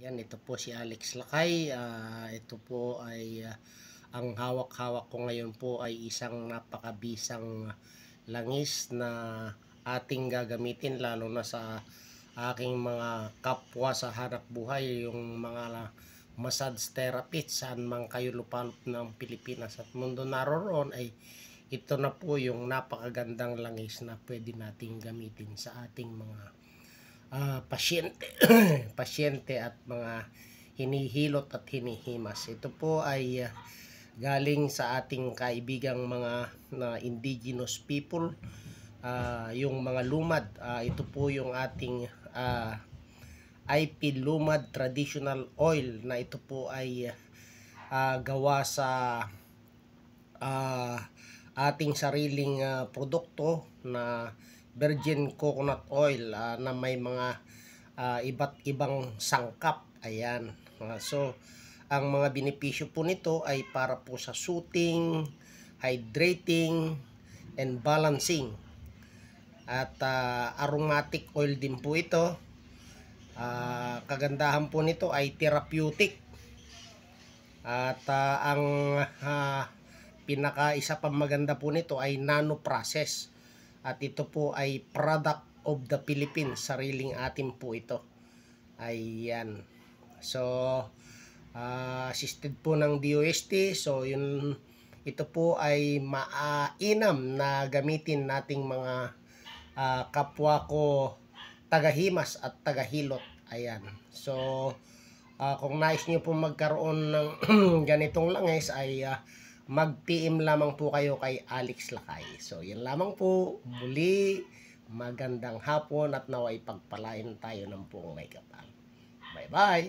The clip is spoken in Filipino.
Yan, ito po si Alex Lakay. Ito po ay ang hawak-hawak ko ngayon po ay isang napakabisang langis na ating gagamitin lalo na sa aking mga kapwa sa hanap buhay, yung mga massage therapist saan man kayo lupalop ng Pilipinas at mundo naroon, ay ito na po yung napakagandang langis na pwede nating gamitin sa ating mga pasyente pasyente at mga hinihilot at hinihimas. Ito po ay galing sa ating kaibigang mga indigenous people, yung mga lumad. Ito po yung ating IP Lumad Traditional Oil na ito po ay gawa sa ating sariling produkto na virgin coconut oil na may mga iba't ibang sangkap. Ayan. So, ang mga benepisyo po nito ay para po sa soothing, hydrating, and balancing. At aromatic oil din po ito. Kagandahan po nito ay therapeutic. At ang isa pang maganda po nito ay nano-process. At ito po ay product of the Philippines. Sariling atin po ito. Ayan. So, assisted po ng DOST. So, ito po ay mainam na gamitin nating mga kapwa ko tagahimas at tagahilot. Ayan. So, kung nais nyo po magkaroon ng ganitong langis ay mag-PM lamang po kayo kay Alex Lakay. So, yan lamang po. Muli, magandang hapon at naway pagpalain tayo ng buong may kapal. Bye-bye!